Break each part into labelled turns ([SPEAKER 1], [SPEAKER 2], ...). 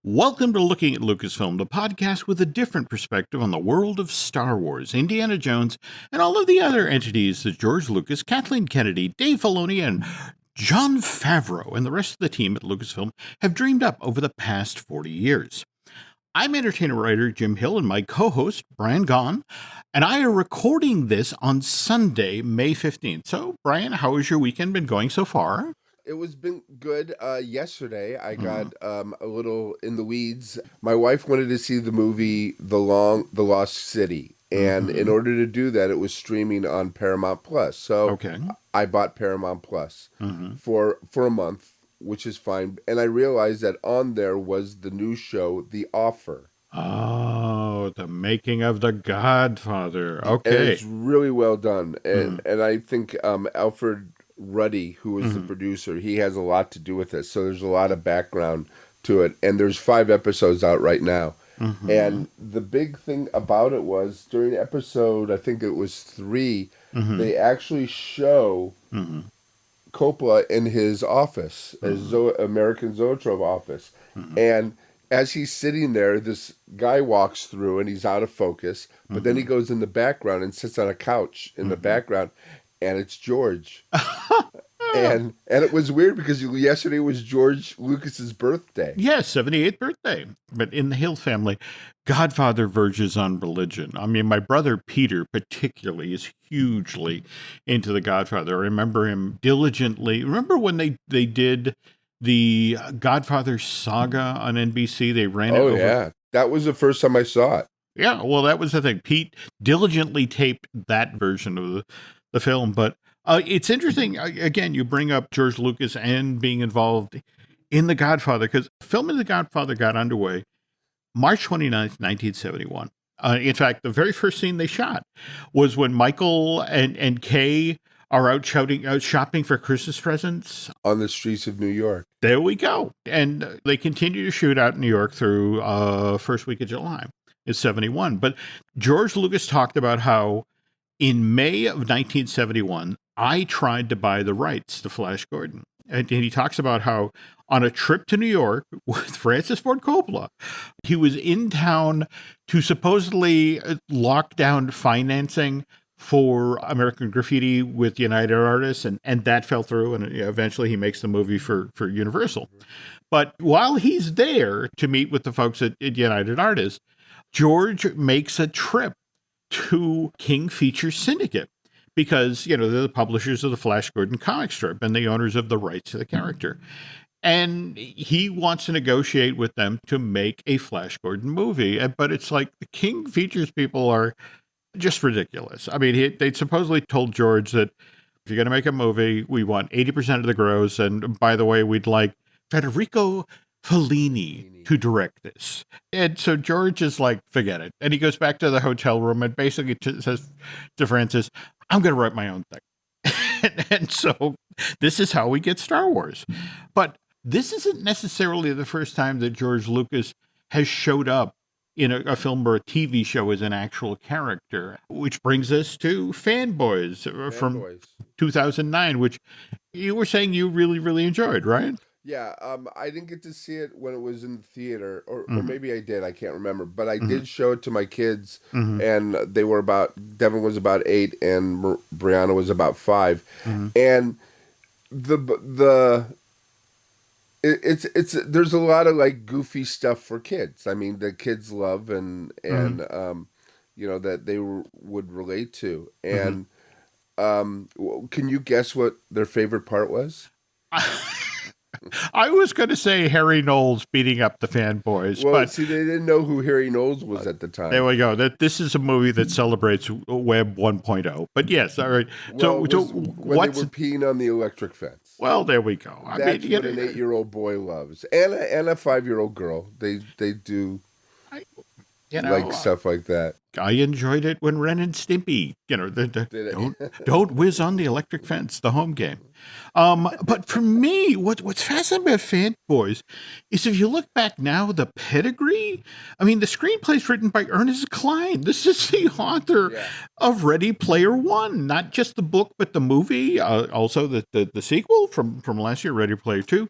[SPEAKER 1] Welcome to Looking at Lucasfilm, the podcast with a different perspective on the world of Star Wars, Indiana Jones, and all of the other entities that George Lucas, Kathleen Kennedy, Dave Filoni, and Jon Favreau and the rest of the team at Lucasfilm have dreamed up over the past 40 years. I'm entertainer-writer Jim Hill, and my co-host, Brian Gaughan, and I are recording this on Sunday, May 15th. So, Brian, how has your weekend been going so far?
[SPEAKER 2] It was been good. Yesterday, I got a little in the weeds. My wife wanted to see the movie The Lost City, and in order to do that, it was streaming on Paramount Plus. So I bought Paramount Plus for a month, which is fine. And I realized that on there was the new show, The Offer.
[SPEAKER 1] Oh, the making of The Godfather. Okay,
[SPEAKER 2] and it's really well done, and I think Alfred Ruddy, who is the producer, he has a lot to do with it. So there's a lot of background to it. And there's 5 episodes out right now. And the big thing about it was during episode, I think it was 3, they actually show Coppola in his office, his American Zoetrope office. And as he's sitting there, this guy walks through and he's out of focus. But then he goes in the background and sits on a couch in the background. And it's George. and it was weird because yesterday was George Lucas's birthday.
[SPEAKER 1] Yes, 78th birthday. But in the Hill family, Godfather verges on religion. I mean, my brother Peter particularly is hugely into the Godfather. I remember him diligently. Remember when they did the Godfather saga on NBC? They ran it over. Oh,
[SPEAKER 2] yeah. That was the first time I saw it.
[SPEAKER 1] Yeah, well, that was the thing. Pete diligently taped that version of the film. But it's interesting, again, you bring up George Lucas and being involved in The Godfather, because filming The Godfather got underway March 29th, 1971. In fact, the very first scene they shot was when Michael and Kay are out shopping for Christmas presents.
[SPEAKER 2] On the streets of New York.
[SPEAKER 1] There we go. And they continue to shoot out in New York through first week of July. It's 71. But George Lucas talked about how in May of 1971, I tried to buy the rights to Flash Gordon. And he talks about how on a trip to New York with Francis Ford Coppola, he was in town to supposedly lock down financing for American Graffiti with United Artists, and that fell through, and eventually he makes the movie for Universal. But while he's there to meet with the folks at United Artists, George makes a trip to King Features Syndicate because, they're the publishers of the Flash Gordon comic strip and the owners of the rights to the character. And he wants to negotiate with them to make a Flash Gordon movie. But it's like the King Features people are just ridiculous. I mean, they supposedly told George that if you're going to make a movie, we want 80% of the gross. And by the way, we'd like Federico Fellini to direct this. And so George is like, forget it. And he goes back to the hotel room and basically says to Francis, I'm going to write my own thing. and so this is how we get Star Wars. But this isn't necessarily the first time that George Lucas has showed up in a film or a TV show as an actual character, which brings us to Fanboys from 2009, which you were saying you really, really enjoyed, right?
[SPEAKER 2] Yeah, I didn't get to see it when it was in the theater, or maybe I did, I can't remember. But I did show it to my kids, and they were Devin was about 8, and Brianna was about 5. And it's there's a lot of like goofy stuff for kids. I mean, the kids love and that they would relate to. And can you guess what their favorite part was?
[SPEAKER 1] I was going to say Harry Knowles beating up the fanboys.
[SPEAKER 2] Well,
[SPEAKER 1] but
[SPEAKER 2] see, they didn't know who Harry Knowles was at the time.
[SPEAKER 1] There we go. This is a movie that celebrates Web 1.0. But yes, all right.
[SPEAKER 2] Well, when they were peeing on the electric fence.
[SPEAKER 1] Well, there we go.
[SPEAKER 2] That's what an 8-year-old boy loves, and a 5-year-old girl. They do like stuff like that.
[SPEAKER 1] I enjoyed it when Ren and Stimpy, don't whiz on the electric fence, the home game. But for me, what's fascinating about Fanboys is if you look back now, the pedigree. I mean, the screenplay's written by Ernest Cline. This is the author of Ready Player One, not just the book, but the movie, also the sequel from last year, Ready Player Two.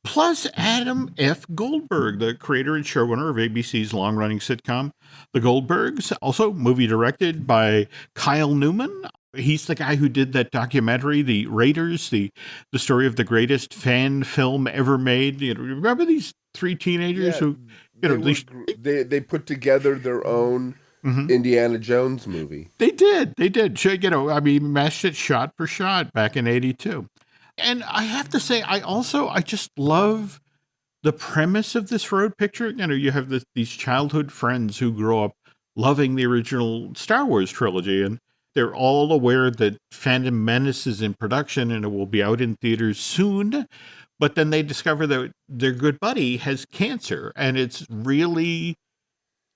[SPEAKER 1] Plus Adam F. Goldberg, the creator and showrunner of ABC's long-running sitcom The Goldbergs. Also, movie directed by Kyle Newman. He's the guy who did that documentary, The Raiders, the story of the greatest fan film ever made. You know, remember these three teenagers
[SPEAKER 2] Yeah,
[SPEAKER 1] who, you
[SPEAKER 2] they
[SPEAKER 1] know,
[SPEAKER 2] were they put together their own Indiana Jones movie.
[SPEAKER 1] they did. They did. You know, I mean, matched it shot for shot back in '82. And I have to say, I just love the premise of this road picture. You know, you have these childhood friends who grow up loving the original Star Wars trilogy, and they're all aware that Phantom Menace is in production and it will be out in theaters soon. But then they discover that their good buddy has cancer, and it's really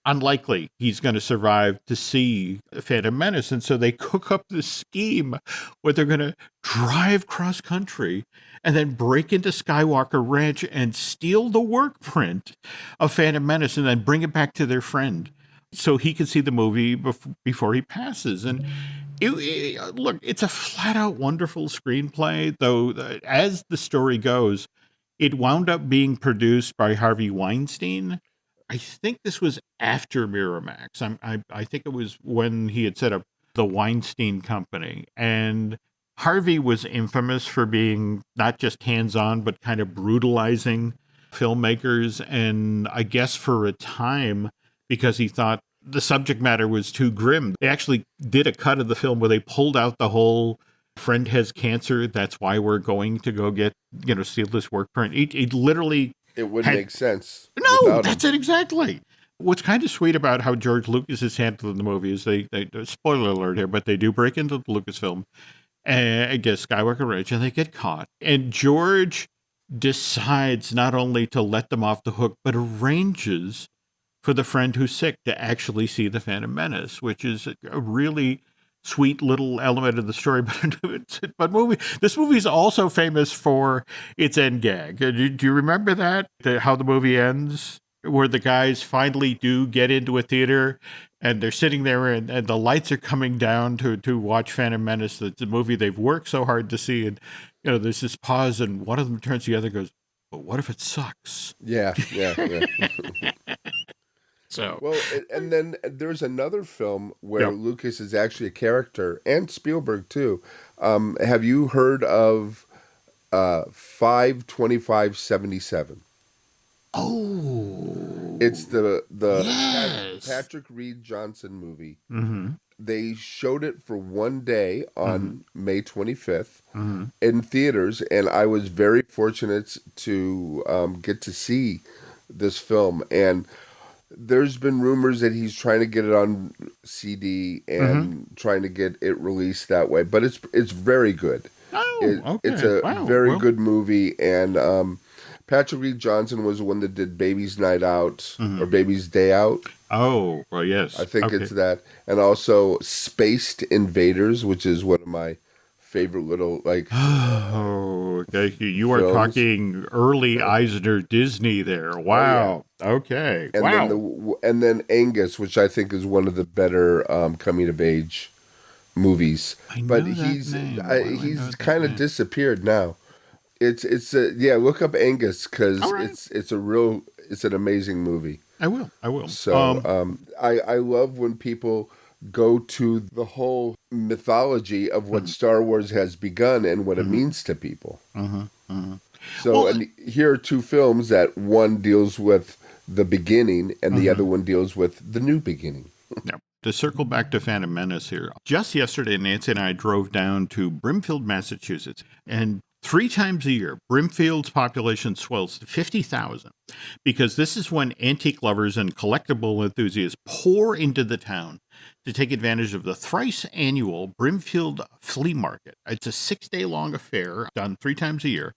[SPEAKER 1] unlikely he's going to survive to see Phantom Menace. And so they cook up this scheme where they're going to drive cross country and then break into Skywalker Ranch and steal the work print of Phantom Menace and then bring it back to their friend so he can see the movie before he passes. And look, it's a flat out wonderful screenplay, though, as the story goes, it wound up being produced by Harvey Weinstein. I think this was after Miramax. I think it was when he had set up the Weinstein Company. And Harvey was infamous for being not just hands-on, but kind of brutalizing filmmakers. And I guess for a time, because he thought the subject matter was too grim, they actually did a cut of the film where they pulled out the whole friend has cancer, that's why we're going to go get, steal this work print. It literally...
[SPEAKER 2] It wouldn't make sense.
[SPEAKER 1] No, that's it exactly. What's kind of sweet about how George Lucas is handling the movie is they spoiler alert here, but they do break into the Lucasfilm and get Skywalker Ranch and they get caught. And George decides not only to let them off the hook, but arranges for the friend who's sick to actually see the Phantom Menace, which is a really sweet little element of the story. But this movie is also famous for its end gag. Do you remember that? How the movie ends, where the guys finally do get into a theater and they're sitting there and the lights are coming down to watch Phantom Menace, the movie they've worked so hard to see. And, there's this pause and one of them turns to the other and goes, but what if it sucks?
[SPEAKER 2] Yeah.
[SPEAKER 1] So
[SPEAKER 2] well, and then there's another film where Lucas is actually a character, and Spielberg too. Have you heard of 5/25/77?
[SPEAKER 1] Oh,
[SPEAKER 2] it's the
[SPEAKER 1] yes.
[SPEAKER 2] Patrick Reed Johnson movie.
[SPEAKER 1] Mm-hmm.
[SPEAKER 2] They showed it for one day on May 25th in theaters, and I was very fortunate to get to see this film. And there's been rumors that he's trying to get it on CD and trying to get it released that way, but it's very good.
[SPEAKER 1] Oh, okay.
[SPEAKER 2] It's a very good movie, and Patrick Reed Johnson was the one that did Baby's Night Out or Baby's Day Out.
[SPEAKER 1] Oh, well, yes.
[SPEAKER 2] I think it's that, and also Spaced Invaders, which is one of my favorite little
[SPEAKER 1] Oh, you are talking early Eisner Disney there. Wow. Oh, yeah. Okay.
[SPEAKER 2] And
[SPEAKER 1] wow.
[SPEAKER 2] Then Angus, which I think is one of the better coming of age movies. But he's kind of disappeared now. Look up Angus because it's an amazing movie.
[SPEAKER 1] I will.
[SPEAKER 2] So I love when people go to the whole mythology of what Star Wars has begun and what it means to people. So, and here are two films that one deals with the beginning and the other one deals with the new beginning.
[SPEAKER 1] Yeah. To circle back to Phantom Menace here, just yesterday, Nancy and I drove down to Brimfield, Massachusetts, and 3 times a year, Brimfield's population swells to 50,000 because this is when antique lovers and collectible enthusiasts pour into the town to take advantage of the thrice annual Brimfield Flea Market. It's a 6-day-long affair done 3 times a year.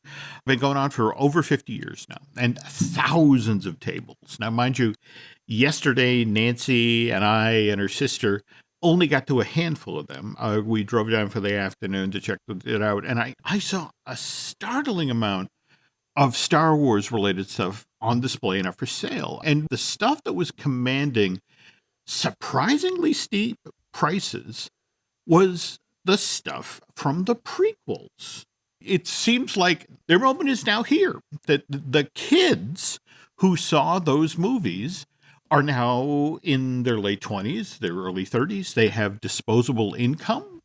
[SPEAKER 1] Been going on for over 50 years now, and thousands of tables. Now, mind you, yesterday, Nancy and I and her sister only got to a handful of them. We drove down for the afternoon to check it out, and I saw a startling amount of Star Wars related stuff on display and up for sale. And the stuff that was commanding surprisingly steep prices was the stuff from the prequels. it seems like their moment is now here. That the kids who saw those movies are now in their late 20s, their early 30s. They have disposable income.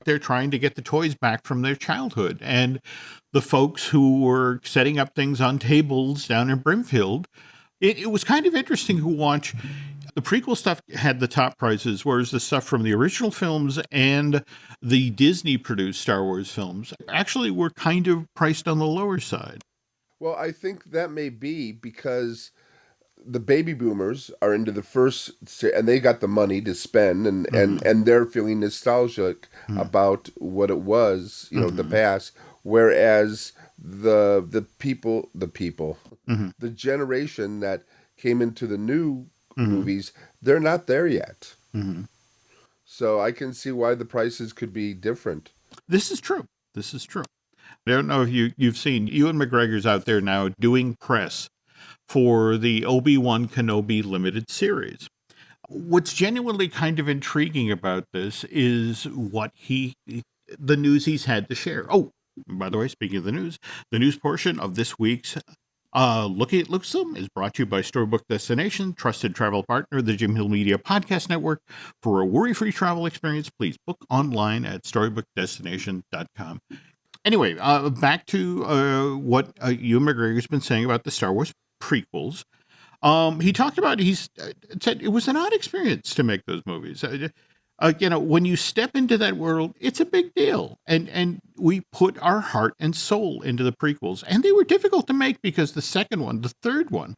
[SPEAKER 1] They're trying to get the toys back from their childhood. And the folks who were setting up things on tables down in Brimfield, it was kind of interesting to watch. The prequel stuff had the top prices, whereas the stuff from the original films and the Disney-produced Star Wars films actually were kind of priced on the lower side.
[SPEAKER 2] Well, I think that may be because the baby boomers are into the first, and they got the money to spend, and they're feeling nostalgic about what it was, the past. Whereas the people, the generation that came into the new movies, they're not there yet. So I can see why the prices could be different.
[SPEAKER 1] This is true. I don't know if you've seen Ewan McGregor's out there now doing press for the Obi-Wan Kenobi limited series. What's genuinely kind of intriguing about this is the news he's had to share. Oh, by the way, speaking of the news portion of this week's Look at Lucasfilm is brought to you by Storybook Destination, trusted travel partner, the Jim Hill Media Podcast Network. For a worry-free travel experience, please book online at storybookdestination.com. Anyway, back to what Ewan McGregor's been saying about the Star Wars prequels. He talked about, said it was an odd experience to make those movies. When you step into that world, it's a big deal. And we put our heart and soul into the prequels. And they were difficult to make because the second one, the third one,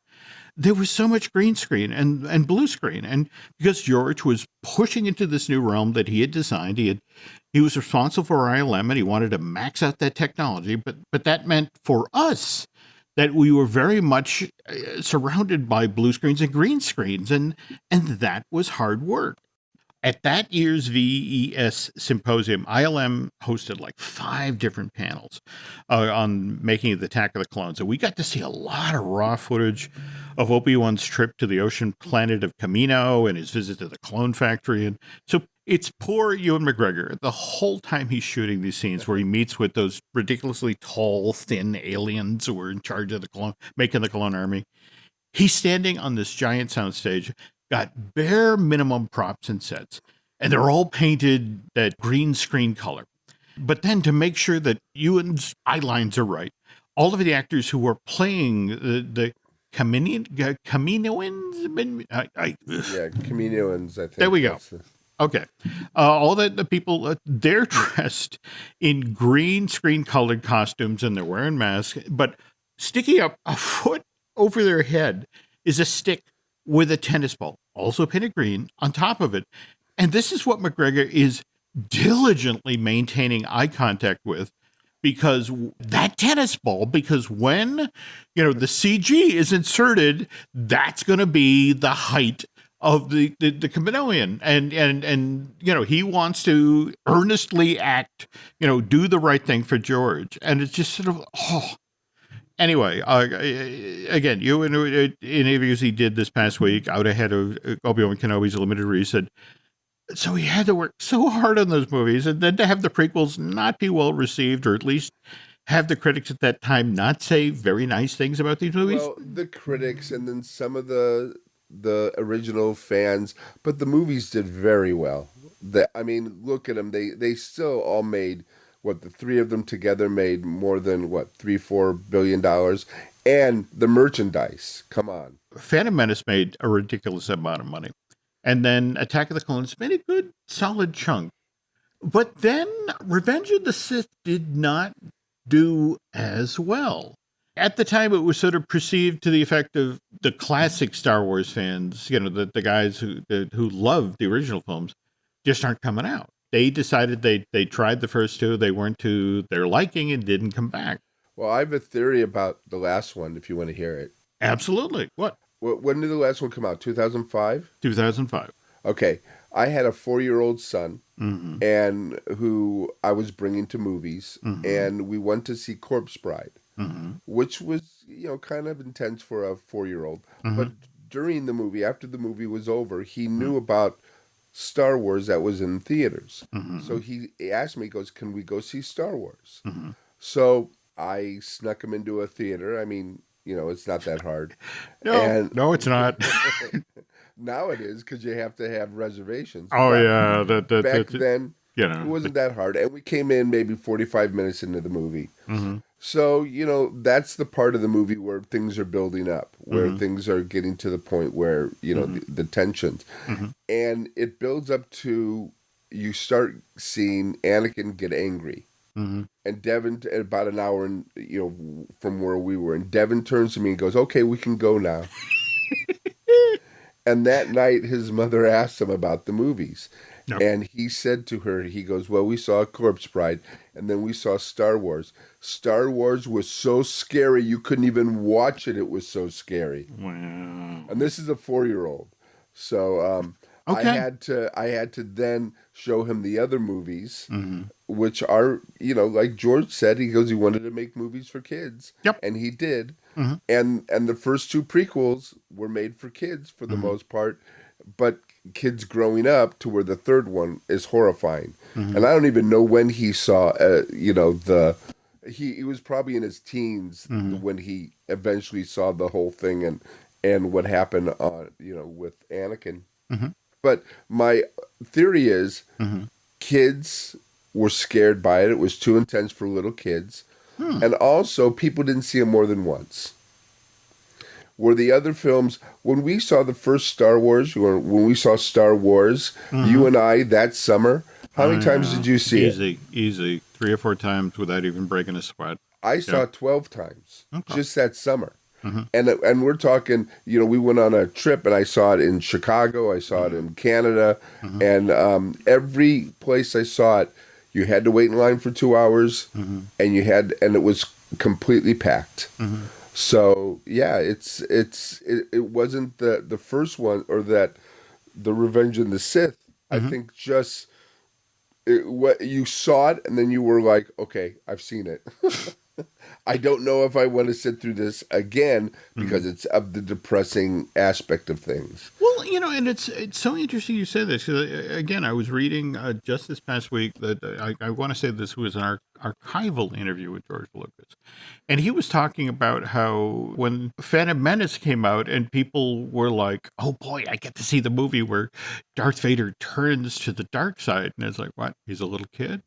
[SPEAKER 1] there was so much green screen and blue screen. And because George was pushing into this new realm that he had designed, he was responsible for ILM and he wanted to max out that technology. But that meant for us that we were very much surrounded by blue screens and green screens. And that was hard work. At that year's VES symposium, ILM hosted like 5 different panels on making the Attack of the Clones. And we got to see a lot of raw footage of Obi-Wan's trip to the ocean planet of Kamino and his visit to the clone factory. And so it's poor Ewan McGregor the whole time he's shooting these scenes where he meets with those ridiculously tall, thin aliens who were in charge of the clone, making the clone army. He's standing on this giant soundstage, got bare minimum props and sets, and they're all painted that green screen color. But then to make sure that Ewan's eye lines are right, all of the actors who were playing the Kaminoans?
[SPEAKER 2] Kaminoans, I think.
[SPEAKER 1] There we go. Okay. All the people, they're dressed in green screen colored costumes and they're wearing masks, but sticking up a foot over their head is a stick with a tennis ball, also painted green, on top of it. And this is what McGregor is diligently maintaining eye contact with, because that tennis ball, because when, the CG is inserted, that's going to be the height of the Kaminoan. And he wants to earnestly act, do the right thing for George. And it's just sort of, Anyway, again, Ewan, in interviews he did this past week, out ahead of Obi-Wan Kenobi's limited release, said, so he had to work so hard on those movies, and then to have the prequels not be well received, or at least have the critics at that time not say very nice things about these movies.
[SPEAKER 2] Well, the critics and then some of the original fans, but the movies did very well. Look at them. They still all made, the 3 of them together made more than, $3-4 billion. And the merchandise, come on.
[SPEAKER 1] Phantom Menace made a ridiculous amount of money. And then Attack of the Clones made a good, solid chunk. But then Revenge of the Sith did not do as well. At the time, it was sort of perceived to the effect of the classic Star Wars fans, the guys who loved the original films, just aren't coming out. They decided they tried the first 2, they weren't to their liking and didn't come back.
[SPEAKER 2] Well, I have a theory about the last one, if you want to hear it.
[SPEAKER 1] Absolutely. What?
[SPEAKER 2] When did the last one come out? 2005?
[SPEAKER 1] 2005.
[SPEAKER 2] Okay. I had a 4-year-old son, and who I was bringing to movies, and we went to see Corpse Bride, which was, kind of intense for a 4-year-old. But during the movie, after the movie was over, he knew about Star Wars that was in theaters. So he asked me, he goes, can we go see Star Wars? So I snuck him into a theater. I mean, it's not that hard.
[SPEAKER 1] No,
[SPEAKER 2] And
[SPEAKER 1] no, it's not.
[SPEAKER 2] now it is because you have to have reservations.
[SPEAKER 1] Oh
[SPEAKER 2] But
[SPEAKER 1] yeah,
[SPEAKER 2] back then,
[SPEAKER 1] you
[SPEAKER 2] it
[SPEAKER 1] know.
[SPEAKER 2] wasn't that hard. And we came in maybe 45 minutes into the movie.
[SPEAKER 1] Mm-hmm,
[SPEAKER 2] So, that's the part of the movie where things are building up, where
[SPEAKER 1] mm-hmm,
[SPEAKER 2] things are getting to the point where,
[SPEAKER 1] mm-hmm,
[SPEAKER 2] the tensions.
[SPEAKER 1] mm-hmm.
[SPEAKER 2] And it builds up to you start seeing Anakin get angry.
[SPEAKER 1] Mm-hmm.
[SPEAKER 2] And Devin, at about an hour, from where we were, and Devin turns to me and goes, "Okay, we can go now." And that night, his mother asked him about the movies.
[SPEAKER 1] No.
[SPEAKER 2] And he said to her, he goes, "Well, we saw Corpse Bride, and then we saw Star Wars. Star Wars was so scary, you couldn't even watch it. It was so scary."
[SPEAKER 1] Wow.
[SPEAKER 2] And this is a 4-year-old. So
[SPEAKER 1] Okay.
[SPEAKER 2] I had to then show him the other movies,
[SPEAKER 1] Mm-hmm.
[SPEAKER 2] which are, like George said, he goes, he wanted to make movies for kids.
[SPEAKER 1] Yep.
[SPEAKER 2] And he did.
[SPEAKER 1] Mm-hmm.
[SPEAKER 2] And the first 2 prequels were made for kids for the
[SPEAKER 1] Mm-hmm.
[SPEAKER 2] most part, but kids growing up to where the third one is horrifying.
[SPEAKER 1] Mm-hmm.
[SPEAKER 2] And I don't even know when he saw, he was probably in his teens
[SPEAKER 1] Mm-hmm.
[SPEAKER 2] when he eventually saw the whole thing and what happened on, with Anakin.
[SPEAKER 1] Mm-hmm.
[SPEAKER 2] But my theory is
[SPEAKER 1] Mm-hmm.
[SPEAKER 2] kids were scared by it. It was too intense for little kids. And also, people didn't see it more than once. Where the other films, when we saw the first Star Wars, or when we saw Star Wars, you and I, that summer, how many times did you see it?
[SPEAKER 1] Easy. 3 or 4 times without even breaking a sweat.
[SPEAKER 2] I saw it 12 times,
[SPEAKER 1] Okay.
[SPEAKER 2] just that summer.
[SPEAKER 1] Mm-hmm.
[SPEAKER 2] And we're talking, we went on a trip and I saw it in Chicago, I saw it in Canada, and every place I saw it, you had to wait in line for 2 hours, and it was completely packed.
[SPEAKER 1] Mm-hmm.
[SPEAKER 2] So yeah, it wasn't the first one or that the Revenge of the Sith. I think just what you saw it and then you were like, okay, I've seen it. I don't know if I want to sit through this again because it's of the depressing aspect of things.
[SPEAKER 1] Well, and it's so interesting you say this. 'Cause, again, I was reading just this past week that I want to say this was an archival interview with George Lucas. And he was talking about how when Phantom Menace came out and people were like, oh boy, I get to see the movie where Darth Vader turns to the dark side. And it's like, what? He's a little kid?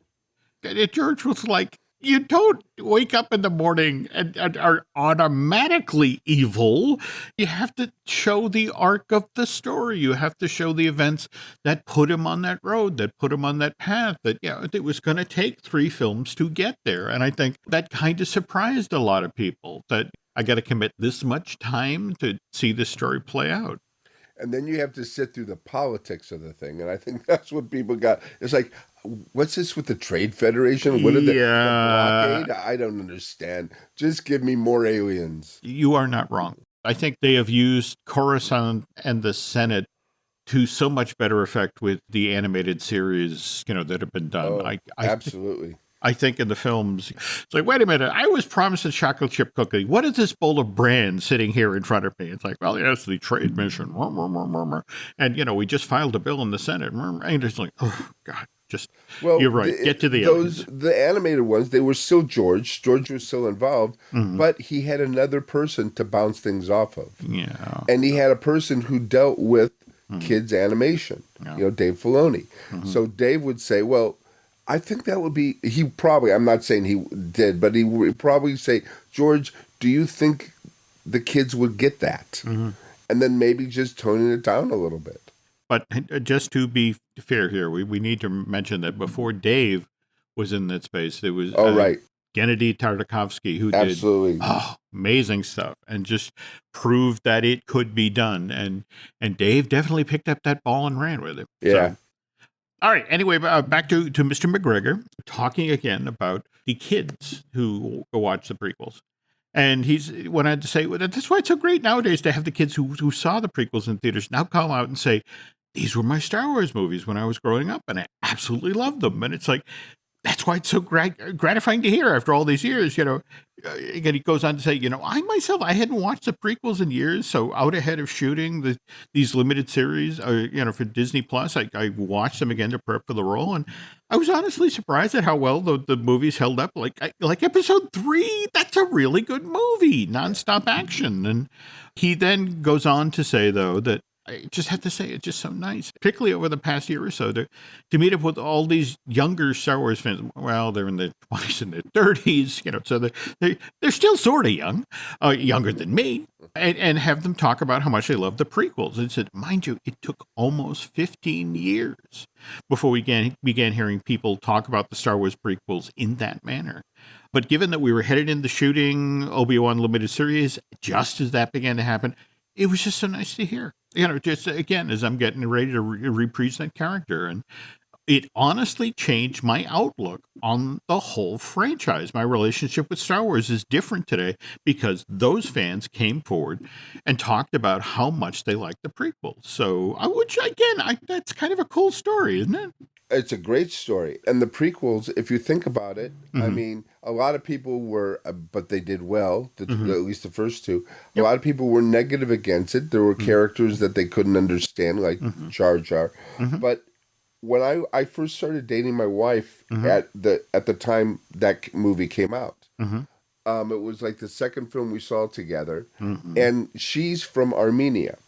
[SPEAKER 1] And George was like, you don't wake up in the morning and are automatically evil. You have to show the arc of the story. You have to show the events that put him on that road, that put him on that path, that, it was going to take 3 films to get there. And I think that kind of surprised a lot of people that I got to commit this much time to see this story play out.
[SPEAKER 2] And then you have to sit through the politics of the thing. And I think that's what people got. It's like, what's this with the Trade Federation? What are the blockade? I don't understand. Just give me more aliens.
[SPEAKER 1] You are not wrong. I think they have used Coruscant and the Senate to so much better effect with the animated series, that have been done.
[SPEAKER 2] Oh, absolutely.
[SPEAKER 1] I think in the films, it's like, wait a minute, I was promised a chocolate chip cookie. What is this bowl of bran sitting here in front of me? It's like, well, yes, the trade mission. And, we just filed a bill in the Senate. And it's like, oh, God, you're right. Get to the aliens.
[SPEAKER 2] The animated ones, they were still George. George was still involved, but he had another person to bounce things off of.
[SPEAKER 1] Yeah.
[SPEAKER 2] And he had a person who dealt with kids' animation, Dave Filoni. So Dave would say, well, I think that would be, I'm not saying he did, but he would probably say, George, do you think the kids would get that? And then maybe just toning it down a little bit.
[SPEAKER 1] But just to be fair here, we need to mention that before Dave was in that space, there was
[SPEAKER 2] right.
[SPEAKER 1] Gennady Tartakovsky, who
[SPEAKER 2] Absolutely.
[SPEAKER 1] did amazing stuff and just proved that it could be done. And Dave definitely picked up that ball and ran with it.
[SPEAKER 2] Yeah.
[SPEAKER 1] So, all right. Anyway, back to Mr. McGregor, talking again about the kids who watch the prequels. And he's went on to say, well, that's why it's so great nowadays to have the kids who saw the prequels in theaters now come out and say, these were my Star Wars movies when I was growing up, and I absolutely loved them. And it's like, that's why it's so gratifying to hear after all these years, Again, he goes on to say, I hadn't watched the prequels in years, so out ahead of shooting these limited series, for Disney Plus, I watched them again to prep for the role, and I was honestly surprised at how well the movies held up. Like episode 3, that's a really good movie, nonstop action. And he then goes on to say, though, that I just have to say, it's just so nice, particularly over the past year or so, to meet up with all these younger Star Wars fans. Well, they're in their 20s and their 30s, so they're still sort of young, younger than me, and have them talk about how much they love the prequels. And said, mind you, it took almost 15 years before we began hearing people talk about the Star Wars prequels in that manner. But given that we were headed into shooting Obi-Wan limited series, just as that began to happen, it was just so nice to hear. Just again, as I'm getting ready to reprise that character. And it honestly changed my outlook on the whole franchise. My relationship with Star Wars is different today because those fans came forward and talked about how much they liked the prequels. So, that's kind of a cool story, isn't it?
[SPEAKER 2] It's a great story. And the prequels, if you think about it, I mean, a lot of people were, but they did well, at least the first two. A lot of people were negative against it. There were characters that they couldn't understand, like Jar Jar. But when I first started dating my wife at the time that movie came out, it was like the second film we saw together. And she's from Armenia.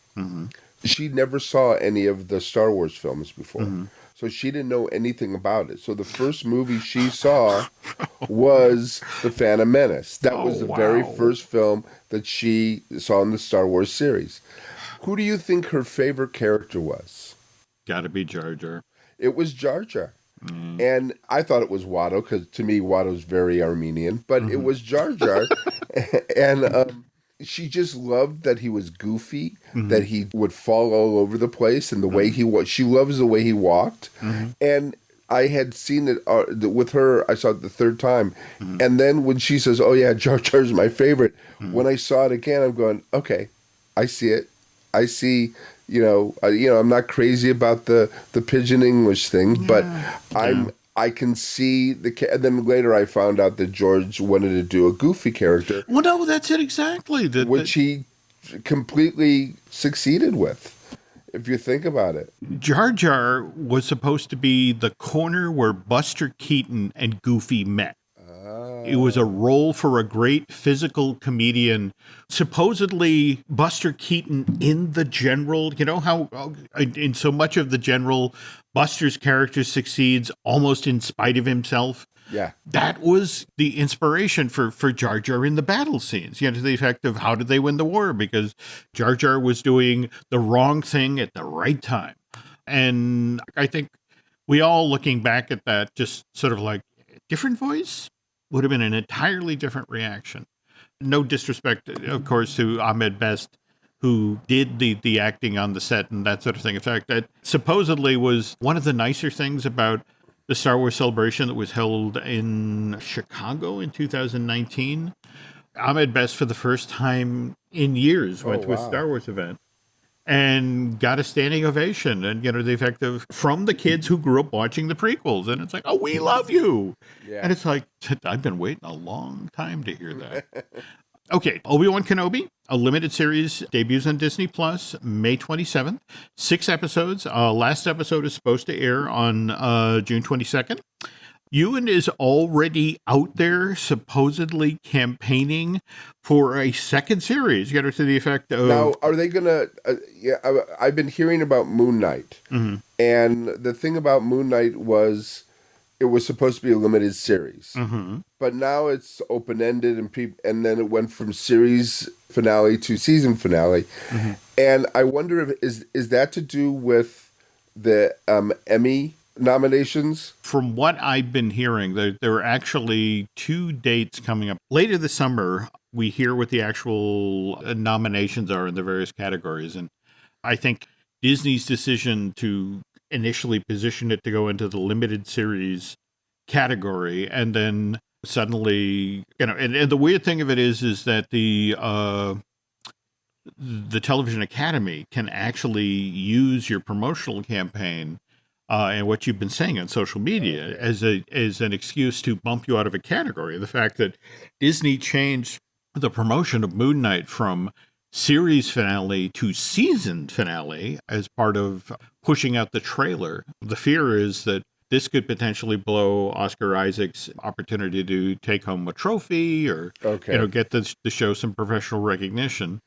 [SPEAKER 2] She never saw any of the Star Wars films before. So she didn't know anything about it. So the first movie she saw was The Phantom Menace. That was the very first film that she saw in the Star Wars series. Who do you think her favorite character was?
[SPEAKER 1] Gotta be Jar Jar.
[SPEAKER 2] It was Jar Jar. And I thought it was Watto, because to me, Watto's very Armenian. But it was Jar Jar. And she just loved that he was goofy, that he would fall all over the place, and the way he was. She loves the way he walked. And I had seen it with her. I saw it the third time. And then when she says, oh, yeah, Jar Jar's my favorite, when I saw it again, I'm going, okay, I see it. I see, I'm not crazy about the Pidgin English thing, but I can see and then later I found out that George wanted to do a goofy character.
[SPEAKER 1] Well, no, that's it exactly.
[SPEAKER 2] Which he completely succeeded with, if you think about it.
[SPEAKER 1] Jar Jar was supposed to be the corner where Buster Keaton and Goofy met. It was a role for a great physical comedian. Supposedly, Buster Keaton in The General, how in so much of The General, Buster's character succeeds almost in spite of himself.
[SPEAKER 2] Yeah.
[SPEAKER 1] That was the inspiration for Jar Jar in the battle scenes, to the effect of how did they win the war? Because Jar Jar was doing the wrong thing at the right time. And I think we all, looking back at that, just sort of like, different voice would have been an entirely different reaction. No disrespect, of course, to Ahmed Best, who did the acting on the set and that sort of thing. In fact, that supposedly was one of the nicer things about the Star Wars Celebration that was held in Chicago in 2019. Ahmed Best, for the first time in years, went to a Star Wars event and got a standing ovation, and the effect of from the kids who grew up watching the prequels, and it's like, oh, we love you, and it's like, I've been waiting a long time to hear that. Okay, Obi-Wan Kenobi, a limited series, debuts on Disney Plus May 27th. 6 episodes. Last episode is supposed to air on June 22nd. Ewan is already out there supposedly campaigning for a second series, to the effect of...
[SPEAKER 2] Now, are they going to... I've been hearing about Moon Knight. And the thing about Moon Knight was it was supposed to be a limited series. But now it's open-ended, and then it went from series finale to season finale. And I wonder if is that to do with the Emmy nominations?
[SPEAKER 1] From what I've been hearing, there are actually 2 dates coming up. Later this summer, we hear what the actual nominations are in the various categories. And I think Disney's decision to initially position it to go into the limited series category, and then suddenly, and the weird thing of it is that the Television Academy can actually use your promotional campaign and what you've been saying on social media as an excuse to bump you out of a category. The fact that Disney changed the promotion of Moon Knight from series finale to season finale as part of pushing out the trailer. The fear is that this could potentially blow Oscar Isaac's opportunity to take home a trophy or get the show some professional recognition.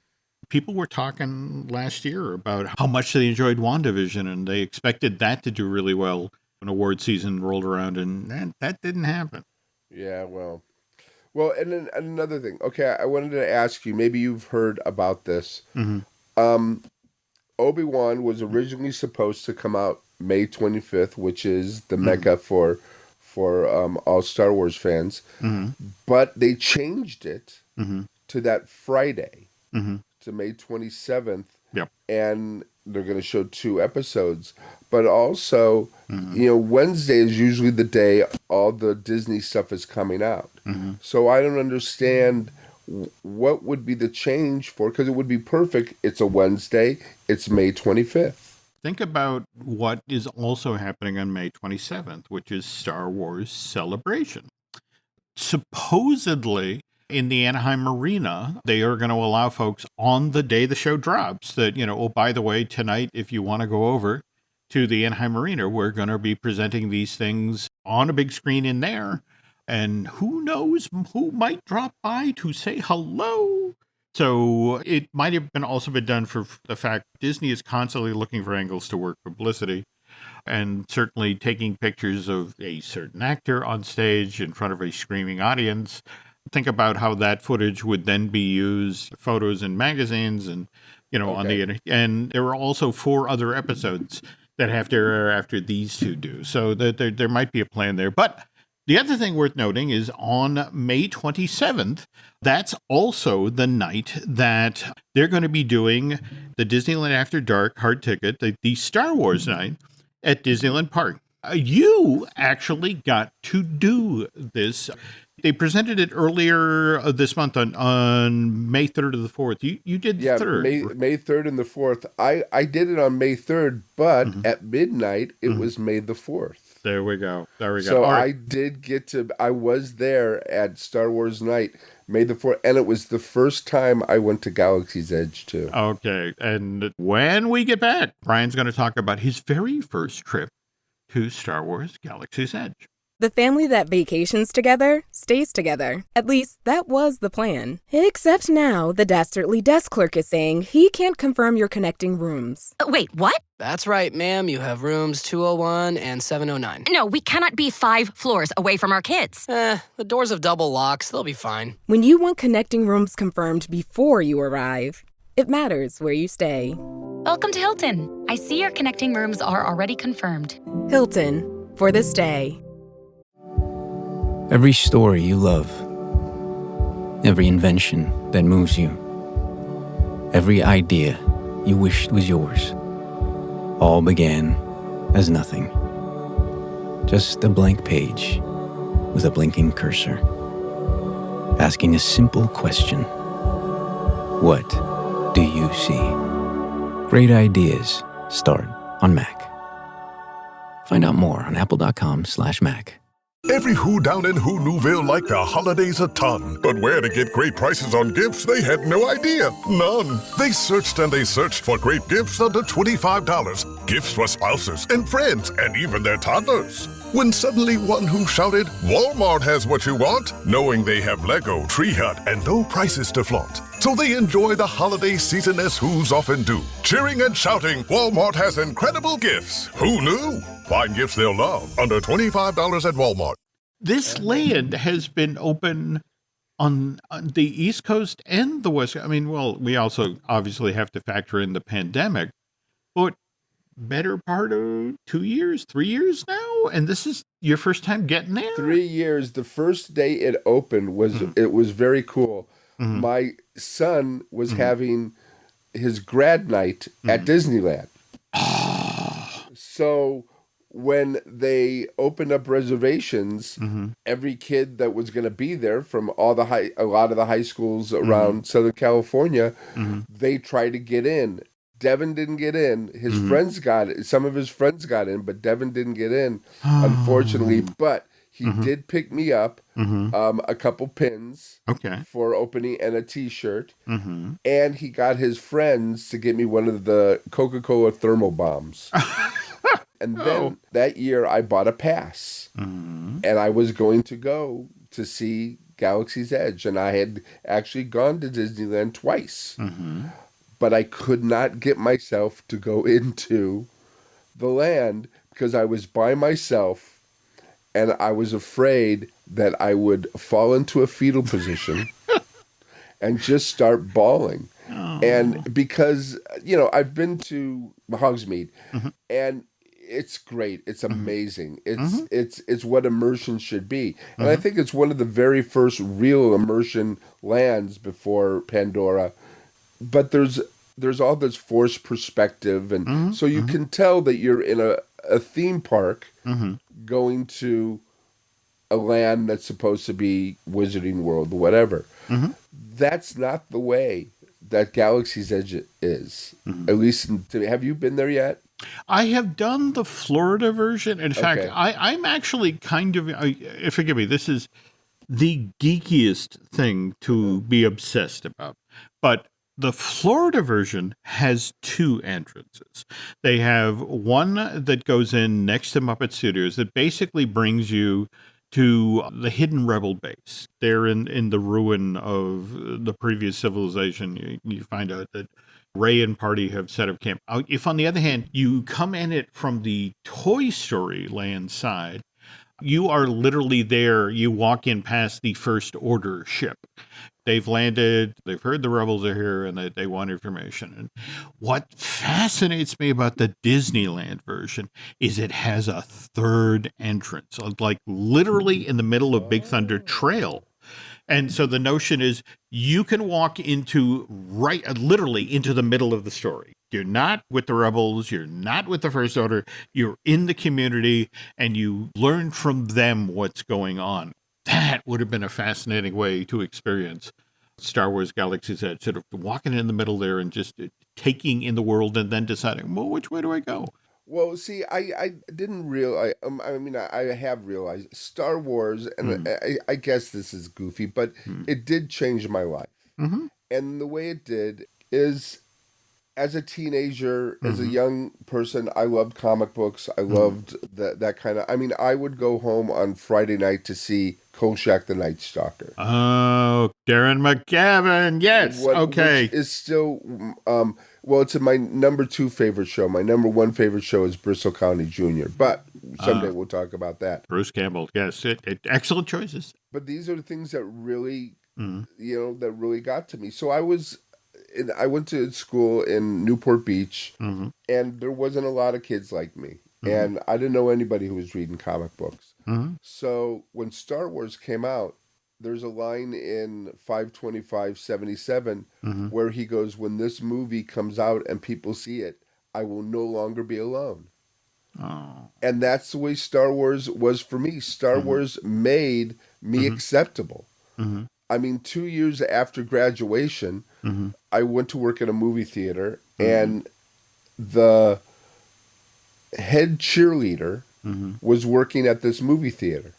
[SPEAKER 1] People were talking last year about how much they enjoyed WandaVision, and they expected that to do really well when award season rolled around, and that didn't happen.
[SPEAKER 2] Yeah, well, and then another thing. Okay, I wanted to ask you, maybe you've heard about this.
[SPEAKER 1] Mm-hmm.
[SPEAKER 2] Obi-Wan was originally supposed to come out May 25th, which is the mecca for all Star Wars fans.
[SPEAKER 1] Mm-hmm.
[SPEAKER 2] But they changed it
[SPEAKER 1] mm-hmm.
[SPEAKER 2] to that Friday,
[SPEAKER 1] mm-hmm.
[SPEAKER 2] to May 27th.
[SPEAKER 1] Yep.
[SPEAKER 2] And they're going to show 2 episodes. But also,
[SPEAKER 1] mm-hmm.
[SPEAKER 2] Wednesday is usually the day all the Disney stuff is coming out.
[SPEAKER 1] Mm-hmm.
[SPEAKER 2] So I don't understand what would be the change for, because it would be perfect. It's a Wednesday. It's May 25th.
[SPEAKER 1] Think about what is also happening on May 27th, which is Star Wars Celebration. Supposedly, in the Anaheim Arena, they are going to allow folks on the day the show drops that, oh, by the way, tonight, if you want to go over to the Anaheim Arena, we're going to be presenting these things on a big screen in there. And who knows who might drop by to say hello. So it might have also been done for the fact Disney is constantly looking for angles to work publicity, and certainly taking pictures of a certain actor on stage in front of a screaming audience. Think about how that footage would then be used, photos in magazines and, on the internet. And there were also 4 other episodes that have to air after these 2 do. So there might be a plan there. But the other thing worth noting is on May 27th, that's also the night that they're going to be doing the Disneyland After Dark hard ticket, the Star Wars night at Disneyland Park. You actually got to do this. They presented it earlier this month on May 3rd or the 4th. You did the 3rd.
[SPEAKER 2] May 3rd and the 4th. I did it on May 3rd, but at midnight, it was May the 4th.
[SPEAKER 1] There we go.
[SPEAKER 2] So I did I was there at Star Wars Night, May the 4th, and it was the first time I went to Galaxy's Edge, too.
[SPEAKER 1] Okay, and when we get back, Brian's going to talk about his very first trip to Star Wars Galaxy's Edge.
[SPEAKER 3] The family that vacations together stays together. At least, that was the plan. Except now, the dastardly desk clerk is saying he can't confirm your connecting rooms.
[SPEAKER 4] Wait, what?
[SPEAKER 5] That's right, ma'am. You have rooms 201 and 709.
[SPEAKER 4] No, we cannot be 5 floors away from our kids.
[SPEAKER 5] The doors have double locks. They'll be fine.
[SPEAKER 3] When you want connecting rooms confirmed before you arrive, it matters where you stay.
[SPEAKER 4] Welcome to Hilton. I see your connecting rooms are already confirmed.
[SPEAKER 3] Hilton, for this day.
[SPEAKER 6] Every story you love, every invention that moves you, every idea you wished was yours, all began as nothing. Just a blank page with a blinking cursor, asking a simple question. What do you see? Great ideas start on Mac. Find out more on apple.com/Mac.
[SPEAKER 7] Every Who down in Who Newville liked the holidays a ton. But where to get great prices on gifts, they had no idea. None. They searched and they searched for great gifts under $25. Gifts for spouses and friends and even their toddlers. When suddenly one Who shouted, Walmart has what you want, knowing they have Lego, Tree Hut, and low prices to flaunt. So they enjoy the holiday season as Who's often do. Cheering and shouting, Walmart has incredible gifts. Who knew? Find gifts they'll love under $25 at Walmart.
[SPEAKER 1] This land has been open on the East Coast and the West. I mean, well, we also obviously have to factor in the pandemic, but better part of 2 years, 3 years now, and this is your first time getting there?
[SPEAKER 2] 3 years. The first day it opened it was very cool. My son was having his grad night at Disneyland. So when they opened up reservations, every kid that was going to be there from a lot of the high schools around Southern California, they tried to get in. Devin didn't get in. His friends got it. Some of his friends got in, but Devin didn't get in, unfortunately. But he did pick me up a couple pins for opening and a T-shirt. And he got his friends to get me one of the Coca-Cola thermal bombs. And then that year I bought a pass. And I was going to go to see Galaxy's Edge. And I had actually gone to Disneyland twice. But I could not get myself to go into the land because I was by myself and I was afraid that I would fall into a fetal position and just start bawling. And because, I've been to Hogsmeade and it's great. It's amazing. It's what immersion should be. And I think it's one of the very first real immersion lands before Pandora. But there's all this forced perspective, and so you can tell that you're in a theme park going to a land that's supposed to be Wizarding World, whatever. That's not the way that Galaxy's Edge is. At least to me. Have you been there yet?
[SPEAKER 1] I have done the Florida version. In fact, I'm actually kind of, forgive me, this is the geekiest thing to be obsessed about. But the Florida version has two entrances. They have one that goes in next to Muppet Studios that basically brings you to the hidden rebel base. They're in the ruin of the previous civilization. You find out that Ray and party have set up camp. If, on the other hand, you come in it from the Toy Story land side, you are literally there. You walk in past the First Order ship. They've landed, they've heard the rebels are here, and they want information. And what fascinates me about the Disneyland version is it has a third entrance, like literally in the middle of Big Thunder Trail. And so the notion is you can walk literally into the middle of the story. You're not with the rebels. You're not with the First Order. You're in the community, and you learn from them what's going on. That would have been a fascinating way to experience Star Wars Galaxy's Edge, sort of walking in the middle there and just taking in the world and then deciding, well, which way do I go?
[SPEAKER 2] Well, see, I didn't realize, I have realized Star Wars, and I guess this is goofy, but it did change my life. And the way it did is, as a teenager, as a young person, I loved comic books. I loved that kind of, I would go home on Friday night to see Kolchak the Night Stalker.
[SPEAKER 1] Oh, Darren McGavin, yes, okay.
[SPEAKER 2] Which is still, it's my number 2 favorite show. My number 1 favorite show is Bristol County Jr., but someday we'll talk about that.
[SPEAKER 1] Bruce Campbell, yes, excellent choices.
[SPEAKER 2] But these are the things that really, that really got to me. So I went to school in Newport Beach, and there wasn't a lot of kids like me. And I didn't know anybody who was reading comic books. So when Star Wars came out, there's a line in 525/77 where he goes, when this movie comes out and people see it, I will no longer be alone. And that's the way Star Wars was for me. Star Wars made me acceptable. 2 years after graduation, I went to work at a movie theater, and the head cheerleader was working at this movie theater.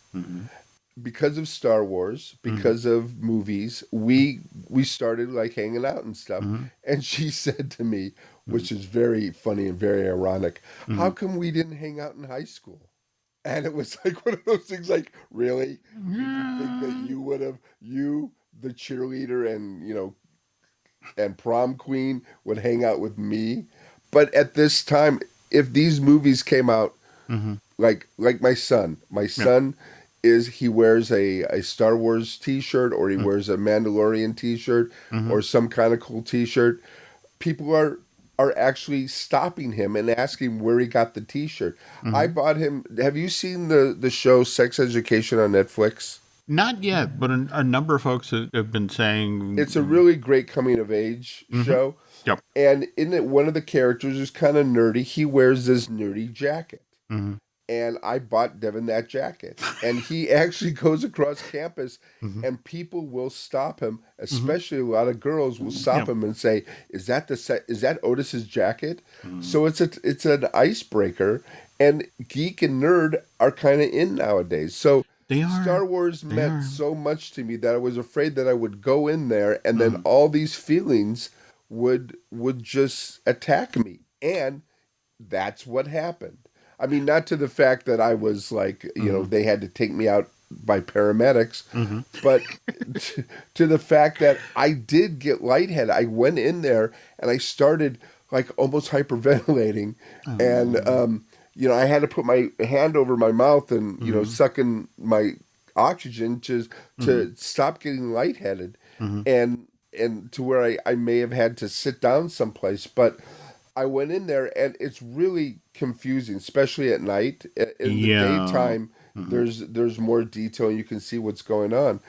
[SPEAKER 2] Because of Star Wars, because of movies, we started like hanging out and stuff. And she said to me, which is very funny and very ironic, how come we didn't hang out in high school? And it was like one of those things like, really? You think that you would have, the cheerleader and prom queen would hang out with me? But at this time, if these movies came out, like my son he wears a Star Wars t-shirt, or he wears a Mandalorian t-shirt, or some kind of cool t-shirt, people are actually stopping him and asking where he got the t-shirt. I bought him, have you seen the show Sex Education on Netflix?
[SPEAKER 1] Not yet, but a number of folks have been saying...
[SPEAKER 2] It's a really great coming-of-age show.
[SPEAKER 1] Yep.
[SPEAKER 2] And in it, one of the characters is kind of nerdy. He wears this nerdy jacket. and I bought Devin that jacket. And he actually goes across campus, and people will stop him, especially a lot of girls will stop him and say, "Is that is that Otis's jacket?" So it's an icebreaker, and geek and nerd are kind of in nowadays. So
[SPEAKER 1] They are.
[SPEAKER 2] Star Wars
[SPEAKER 1] They
[SPEAKER 2] meant
[SPEAKER 1] are.
[SPEAKER 2] so much to me that I was afraid that I would go in there and then all these feelings would just attack me. And that's what happened. I mean, not to the fact that I was like, they had to take me out by paramedics, but to the fact that I did get lightheaded. I went in there and I started like almost hyperventilating, and I had to put my hand over my mouth and sucking my oxygen to stop getting lightheaded, and to where I may have had to sit down someplace, but I went in there and it's really confusing, especially at night. In the daytime, there's more detail and you can see what's going on.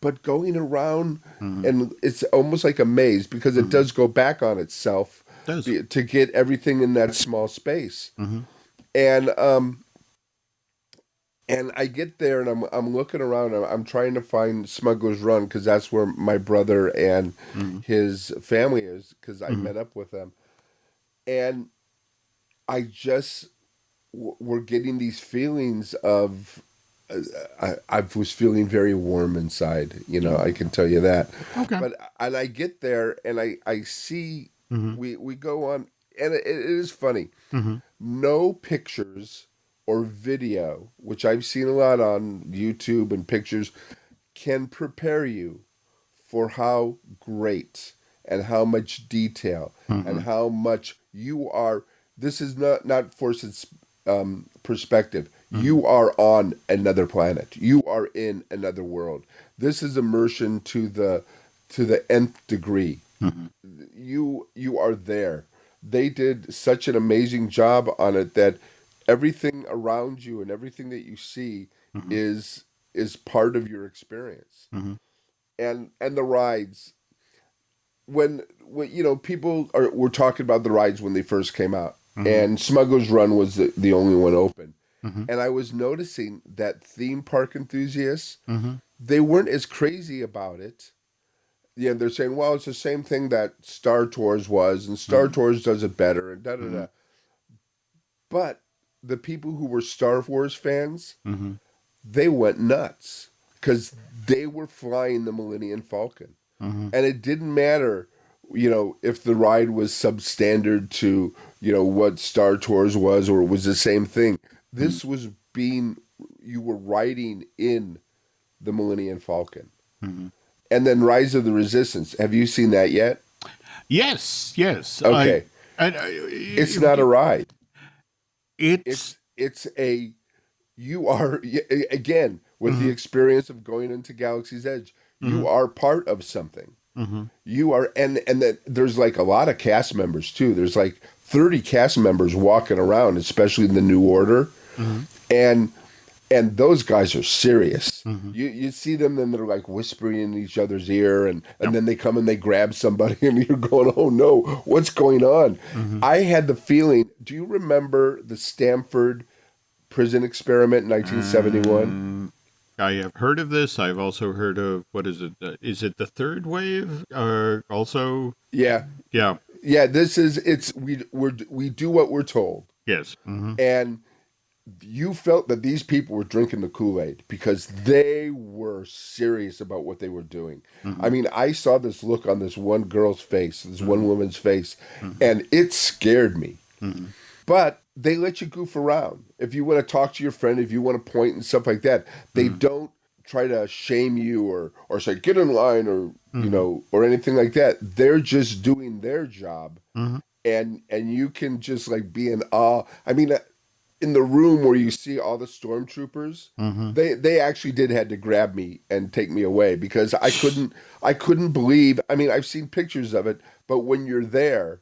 [SPEAKER 2] But going around, and it's almost like a maze because it does go back on itself to get everything in that small space. And I get there and I'm looking around. I'm trying to find Smuggler's Run because that's where my brother and his family is, because I met up with them. And I just were getting these feelings of, I was feeling very warm inside, I can tell you that.
[SPEAKER 1] Okay.
[SPEAKER 2] And I get there and I see, we go on, and it is funny. No pictures or video, which I've seen a lot on YouTube and pictures, can prepare you for how great and how much detail and how much you are. This is not forced perspective. You are on another planet. You are in another world. This is immersion to the nth degree. You are there. They did such an amazing job on it that everything around you and everything that you see is part of your experience. And the rides. When people were talking about the rides when they first came out, and Smuggler's Run was the only one open, and I was noticing that theme park enthusiasts, they weren't as crazy about it. Yeah, they're saying, well, it's the same thing that Star Tours was, and Star Tours does it better, and da-da-da. But the people who were Star Wars fans, they went nuts, because they were flying the Millennium Falcon. And it didn't matter, if the ride was substandard to, what Star Tours was, or it was the same thing. This was you were riding in the Millennium Falcon. And then Rise of the Resistance. Have you seen that yet?
[SPEAKER 1] Yes.
[SPEAKER 2] Okay. It's not a ride.
[SPEAKER 1] It's
[SPEAKER 2] you are, again, with the experience of going into Galaxy's Edge, you are part of something. You are, and that there's like a lot of cast members too. There's like 30 cast members walking around, especially in the New Order, and those guys are serious. You see them, and they're like whispering in each other's ear, and then they come and they grab somebody, and you're going, "Oh no, what's going on?" I had the feeling. Do you remember the Stanford prison experiment in 1971?
[SPEAKER 1] I have heard of this. I've also heard of, what is it? Is it the third wave? Also,
[SPEAKER 2] Yeah. This is we do what we're told.
[SPEAKER 1] Yes.
[SPEAKER 2] And you felt that these people were drinking the Kool-Aid because they were serious about what they were doing. I mean, I saw this look on this one girl's face, this one woman's face, and it scared me. But they let you goof around. If you want to talk to your friend, if you want to point and stuff like that, they don't try to shame you or say, get in line, or, or anything like that. They're just doing their job. And you can just like be in awe. I mean, in the room where you see all the stormtroopers, they actually had to grab me and take me away because I couldn't believe. I mean, I've seen pictures of it, but when you're there,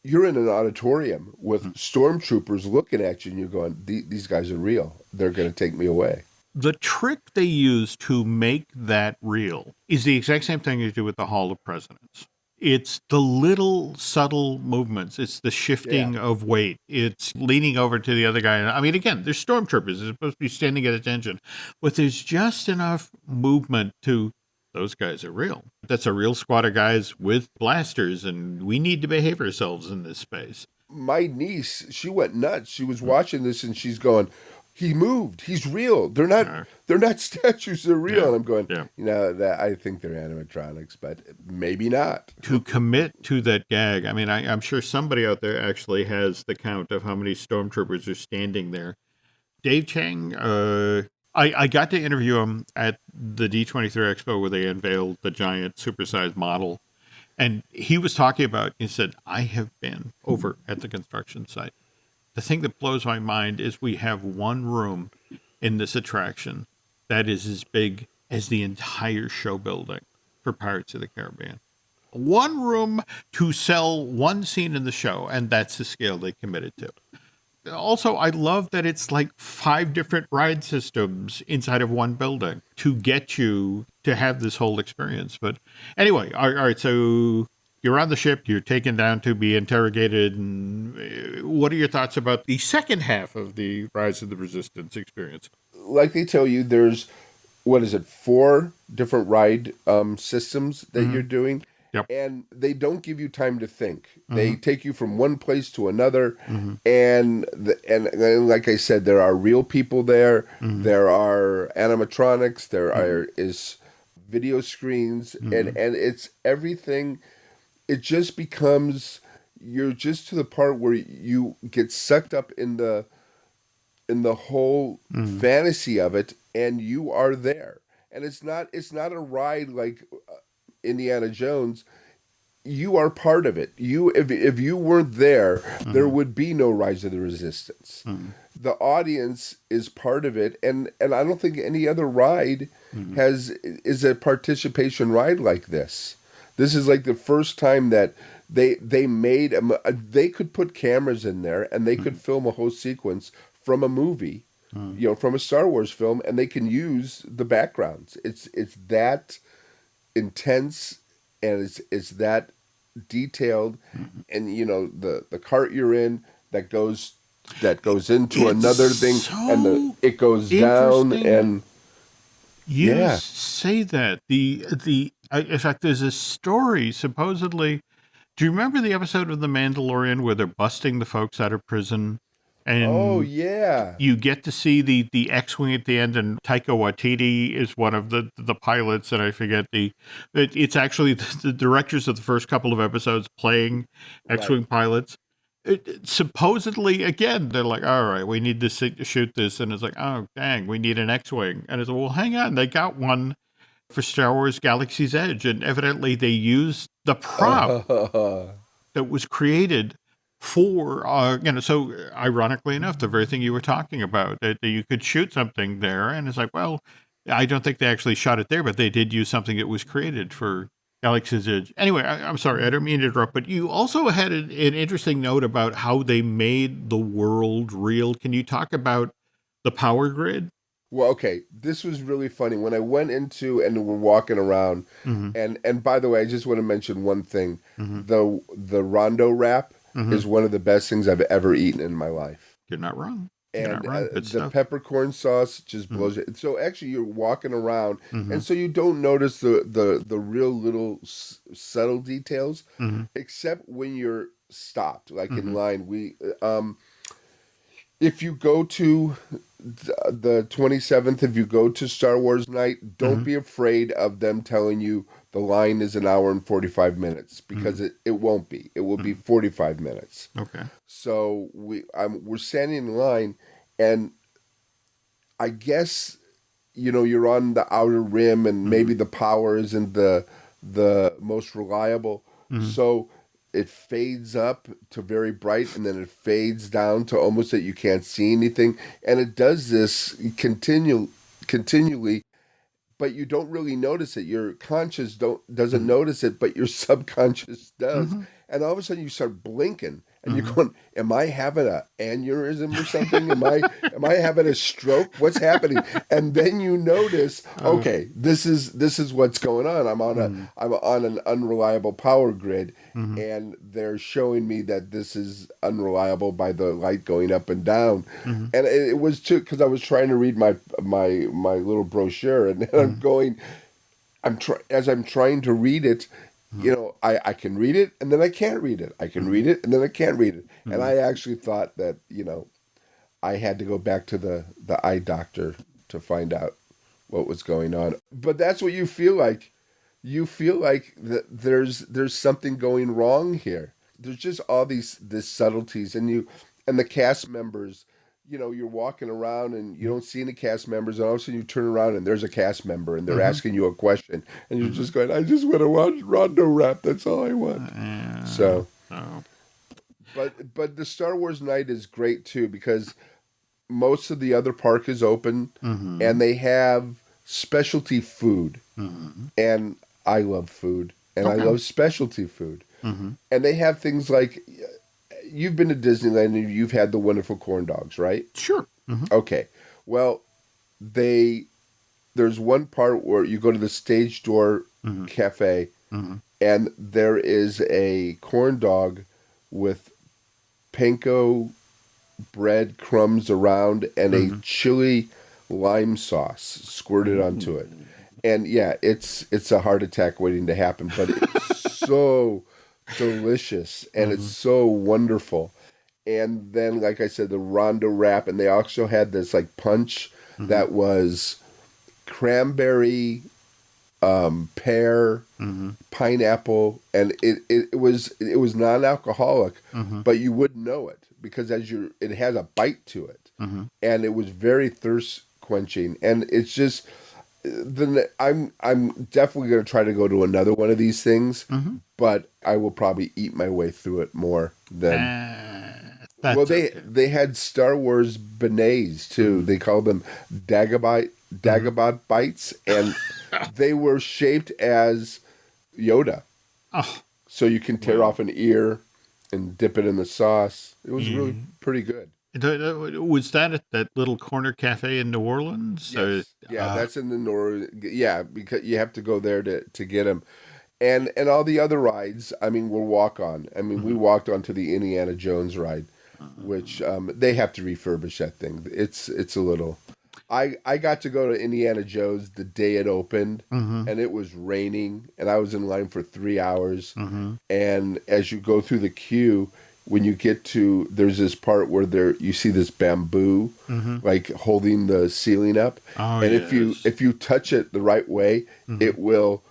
[SPEAKER 2] you're in an auditorium with stormtroopers looking at you, and you're going, these guys are real. They're going to take me away.
[SPEAKER 1] The trick they use to make that real is the exact same thing you do with the Hall of Presidents. It's the little subtle movements. It's the shifting of weight. It's leaning over to the other guy. I mean, again, they're stormtroopers. They're supposed to be standing at attention. But there's just enough movement to, those guys are real. That's a real squad of guys with blasters, and we need to behave ourselves in this space.
[SPEAKER 2] My niece, she went nuts. She was watching this and she's going, he moved. He's real. They're not statues. They're real. And I'm going, that I think they're animatronics, but maybe not.
[SPEAKER 1] To commit to that gag, I mean, I'm sure somebody out there actually has the count of how many stormtroopers are standing there. Dave Chang, I got to interview him at the D23 Expo where they unveiled the giant supersized model. And he was talking about, he said, I have been over at the construction site. The thing that blows my mind is we have one room in this attraction that is as big as the entire show building for Pirates of the Caribbean. One room to sell one scene in the show, and that's the scale they committed to. Also, I love that it's like 5 different ride systems inside of one building to get you to have this whole experience. But anyway, all right, so you're on the ship, you're taken down to be interrogated. And what are your thoughts about the second half of the Rise of the Resistance experience?
[SPEAKER 2] Like they tell you, there's, 4 different ride systems that you're doing.
[SPEAKER 1] Yep.
[SPEAKER 2] And they don't give you time to think. They take you from one place to another. And like I said, there are real people there. There are animatronics. There is video screens. And it's everything. It just becomes, you're just to the part where you get sucked up in the whole fantasy of it, and you are there. And it's not a ride like Indiana Jones. You are part of it. If you weren't there, there would be no Rise of the Resistance. The audience is part of it, and I don't think any other ride is a participation ride like this. This is like the first time that they made they could put cameras in there and they could film a whole sequence from a movie, from a Star Wars film, and they can use the backgrounds. It's that intense, and it's that detailed. And the cart you're in that goes into another thing, and it goes down, and
[SPEAKER 1] you say that in fact, there's a story supposedly. Do you remember the episode of The Mandalorian where they're busting the folks out of prison? And you get to see the X-Wing at the end, and Taika Waititi is one of the pilots, and I forget it's actually the directors of the first couple of episodes playing X-Wing pilots. Supposedly, again, they're like, all right, we need to shoot this, and it's like, oh, dang, we need an X-Wing. And it's like, well, hang on, they got one for Star Wars Galaxy's Edge, and evidently they used the prop that was created for, so ironically enough, the very thing you were talking about, that you could shoot something there, and it's like, well, I don't think they actually shot it there, but they did use something that was created for Galaxy's Edge. Anyway, I'm sorry, I don't mean to interrupt, but you also had an interesting note about how they made the world real. Can you talk about the power grid?
[SPEAKER 2] Well, okay, this was really funny. When I went into and we're walking around, and by the way, I just want to mention one thing. The Rondo wrap is one of the best things I've ever eaten in my life.
[SPEAKER 1] You're not wrong.
[SPEAKER 2] And the peppercorn sauce just blows it. So actually, you're walking around, and so you don't notice the real little subtle details, except when you're stopped, like in line. If you go to the 27th, if you go to Star Wars Night, don't be afraid of them telling you the line is an hour and 45 minutes, because it won't be. It will be 45 minutes.
[SPEAKER 1] Okay.
[SPEAKER 2] So we're standing in line, and I guess, you're on the outer rim, and maybe the power isn't the most reliable. So it fades up to very bright, and then it fades down to almost that you can't see anything. And it does this continually, but you don't really notice it. Your conscious doesn't notice it, but your subconscious does. And all of a sudden you start blinking, and you're going, am I having an aneurysm or something? Am I having a stroke? What's happening? And then you notice, okay, this is what's going on. I'm on an unreliable power grid, and they're showing me that this is unreliable by the light going up and down. And it was too, because I was trying to read my little brochure, and I'm going, as I'm trying to read it, I can read it and then I can't read it. I can read it and then I can't read it. And I actually thought that, I had to go back to the eye doctor to find out what was going on. But that's what you feel like. You feel like that there's something going wrong here. There's just all these subtleties, and the cast members, you're walking around and you don't see any cast members, and all of a sudden you turn around and there's a cast member and they're asking you a question, and you're just going, I just want to watch Rondo Rap. That's all I want. So, but the Star Wars night is great too, because most of the other park is open, and they have specialty food, and I love food, and I love specialty food, and they have things like. You've been to Disneyland and you've had the wonderful corn dogs, right?
[SPEAKER 1] Sure.
[SPEAKER 2] Okay. Well, there's one part where you go to the Stage Door Cafe, and there is a corn dog with panko bread crumbs around and a chili lime sauce squirted onto it. And yeah, it's a heart attack waiting to happen, but it's so delicious, and it's so wonderful. And then, like I said, the Rondo Wrap, and they also had this like punch that was cranberry, pear, pineapple, and it was non-alcoholic, but you wouldn't know it because it has a bite to it, and it was very thirst quenching, and it's just. I'm definitely going to try to go to another one of these things, but I will probably eat my way through it more than. They had Star Wars beignets too. They called them Dagobah bites, and they were shaped as Yoda. Oh, so you can tear off an ear and dip it in the sauce. It was really pretty good.
[SPEAKER 1] Was that at that little corner cafe in New Orleans?
[SPEAKER 2] Yes. That's in the North. Yeah, because you have to go there to get them. And all the other rides, I mean, we'll walk on. I mean, we walked onto the Indiana Jones ride, which they have to refurbish that thing. It's a little... I got to go to Indiana Jones the day it opened, and it was raining, and I was in line for 3 hours. And as you go through the queue... When you get to, there's this part where you see this bamboo, like holding the ceiling up, and if you touch it the right way, it will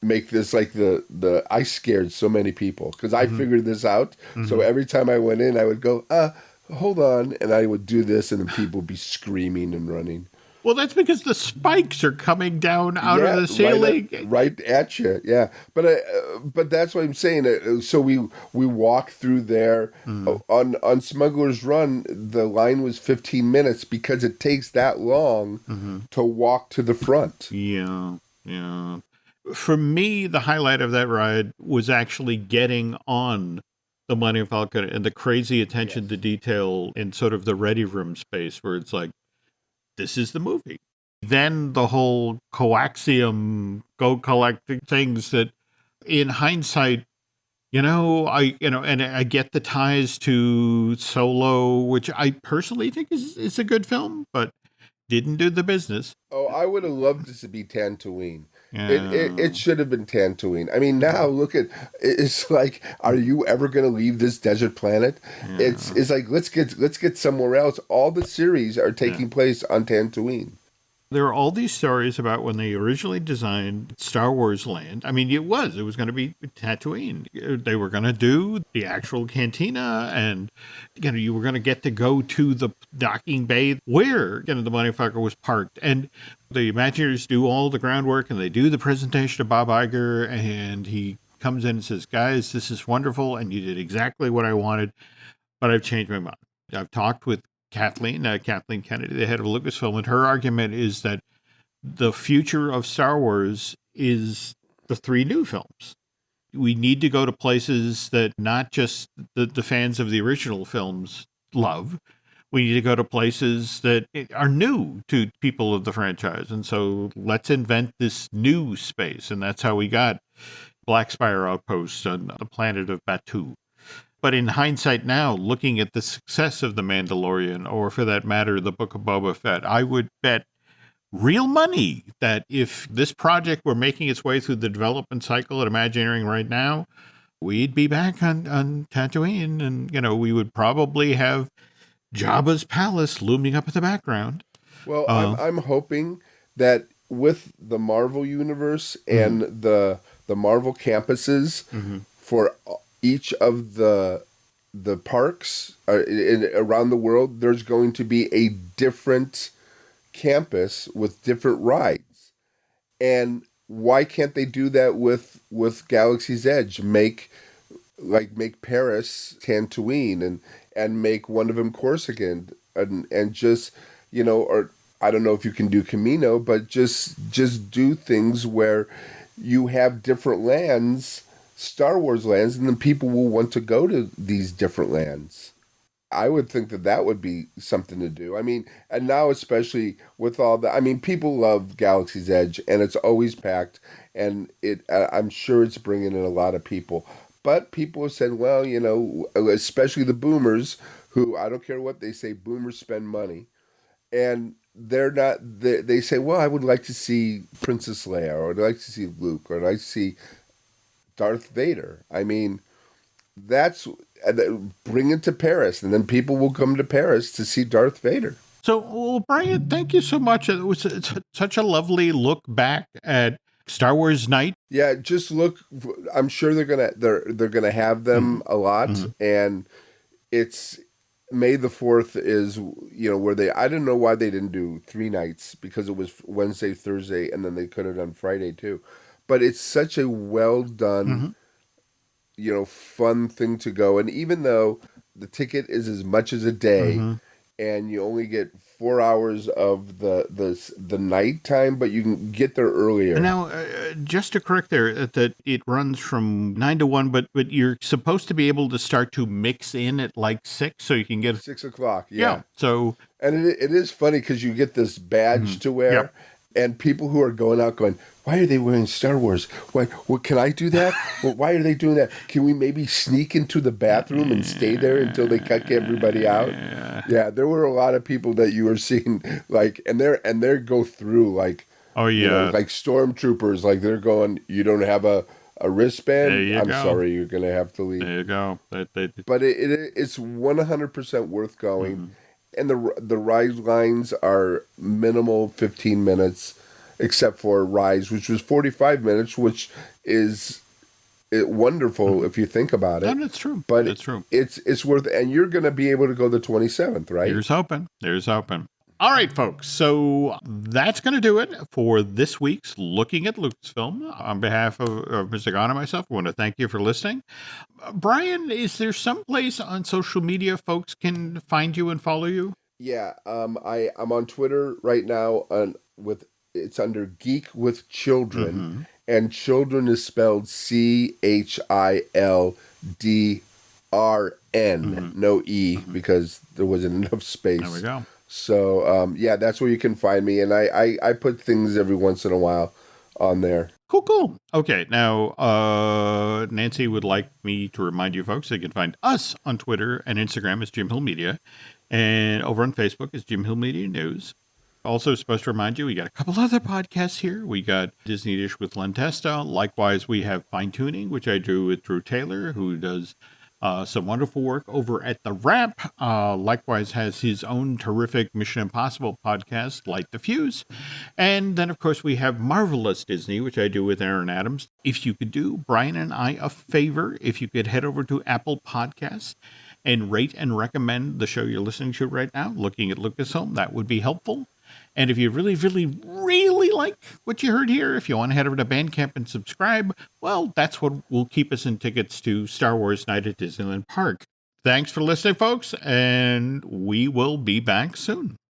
[SPEAKER 2] make this like the. I scared so many people because I figured this out. So every time I went in, I would go, hold on, and I would do this, and then people would be screaming and running.
[SPEAKER 1] Well, that's because the spikes are coming down out of the ceiling,
[SPEAKER 2] right at you. Yeah, but that's what I'm saying. So we walked through there on Smuggler's Run. The line was 15 minutes because it takes that long to walk to the front.
[SPEAKER 1] Yeah. For me, the highlight of that ride was actually getting on the Millennium Falcon and the crazy attention to detail in sort of the ready room space where it's like, this is the movie. Then the whole coaxium go collecting things that in hindsight, and I get the ties to Solo, which I personally think is a good film, but didn't do the business.
[SPEAKER 2] Oh, I would have loved this to be Tatooine. It should have been Tatooine. I mean, now look at it's like, are you ever going to leave this desert planet? Yeah. It's like let's get somewhere else. All the series are taking place on Tatooine.
[SPEAKER 1] There are all these stories about when they originally designed Star Wars Land. I mean, it was going to be Tatooine. They were going to do the actual cantina, and you were going to get to go to the docking bay where the Millennium Falcon was parked. And the Imagineers do all the groundwork, and they do the presentation to Bob Iger, and he comes in and says, "Guys, this is wonderful, and you did exactly what I wanted, but I've changed my mind. I've talked with Kathleen Kennedy, the head of Lucasfilm, and her argument is that the future of Star Wars is the 3 new films. We need to go to places that not just the fans of the original films love. We need to go to places that are new to people of the franchise. And so let's invent this new space. And that's how we got Black Spire Outpost on the planet of Batuu. But in hindsight now, looking at the success of The Mandalorian, or for that matter, the Book of Boba Fett, I would bet real money that if this project were making its way through the development cycle at Imagineering right now, we'd be back on Tatooine, and we would probably have Jabba's palace looming up in the background.
[SPEAKER 2] Well, I'm hoping that with the Marvel universe and the Marvel campuses for each of the parks around the world, there's going to be a different campus with different rides. And why can't they do that with Galaxy's Edge? Make Paris Tatooine and make one of them Corsican and just, or I don't know if you can do Camino, but just do things where you have different lands, Star Wars lands, and then people will want to go to these different lands. I would think that would be something to do. I mean, and now especially with all the, people love Galaxy's Edge, and it's always packed, and I'm sure it's bringing in a lot of people. But people have said, well, especially the boomers, who I don't care what they say, boomers spend money, and they're not. They say, well, I would like to see Princess Leia, or I'd like to see Luke, or I'd like to see Darth Vader. Bring it to Paris, and then people will come to Paris to see Darth Vader.
[SPEAKER 1] So, well, Brian, thank you so much. It was such a lovely look back at Star Wars Nite.
[SPEAKER 2] Yeah, just look. I'm sure they're gonna have them a lot, and it's May the 4th is where they. I didn't know why they didn't do 3 nights, because it was Wednesday, Thursday, and then they could have done Friday too. But it's such a well done. Fun thing to go. And even though the ticket is as much as a day, and you only get 4 hours of the night time, but you can get there earlier.
[SPEAKER 1] Now, just to correct there, that it runs from 9 to 1, but you're supposed to be able to start to mix in at like 6, so you can get
[SPEAKER 2] 6 o'clock. Yeah.
[SPEAKER 1] So,
[SPEAKER 2] and it is funny because you get this badge to wear. Yep. And people who are going out going, why are they wearing Star Wars? Why? Well, can I do that? Well, why are they doing that? Can we maybe sneak into the bathroom and stay there until they kick everybody out? Yeah, there were a lot of people that you were seeing, and they go through like stormtroopers, like they're going, you don't have a wristband? I'm sorry, you're going to have to leave.
[SPEAKER 1] There you go.
[SPEAKER 2] But it's 100% worth going. And the ride lines are minimal 15 minutes, except for Rise, which was 45 minutes, which is wonderful if you think about it.
[SPEAKER 1] No, it's true.
[SPEAKER 2] But
[SPEAKER 1] it's true.
[SPEAKER 2] It's worth it. And you're going to be able to go the 27th, right?
[SPEAKER 1] Here's hoping. All right, folks. So that's going to do it for this week's Looking at Lucasfilm. On behalf of Mr. Gaughan and myself, I want to thank you for listening. Brian, is there some place on social media folks can find you and follow you?
[SPEAKER 2] Yeah, I'm on Twitter right now. It's under Geek with Children, and Children is spelled CHILDRN, no E, because there wasn't enough space.
[SPEAKER 1] There we go.
[SPEAKER 2] So, that's where you can find me. And I put things every once in a while on there.
[SPEAKER 1] Cool. Okay, now, Nancy would like me to remind you folks that you can find us on Twitter and Instagram as Jim Hill Media, and over on Facebook as Jim Hill Media News. Also supposed to remind you, we got a couple other podcasts here. We got Disney Dish with Len Testa. Likewise, we have Fine Tuning, which I do with Drew Taylor, who does some wonderful work over at The Wrap. Likewise has his own terrific Mission Impossible podcast, Light the Fuse. And then, of course, we have Marvelous Disney, which I do with Aaron Adams. If you could do Brian and I a favor, if you could head over to Apple Podcasts and rate and recommend the show you're listening to right now, Looking at Lucasfilm, that would be helpful. And if you really, really, really like what you heard here, if you want to head over to Bandcamp and subscribe, well, that's what will keep us in tickets to Star Wars Night at Disneyland Park. Thanks for listening, folks, and we will be back soon.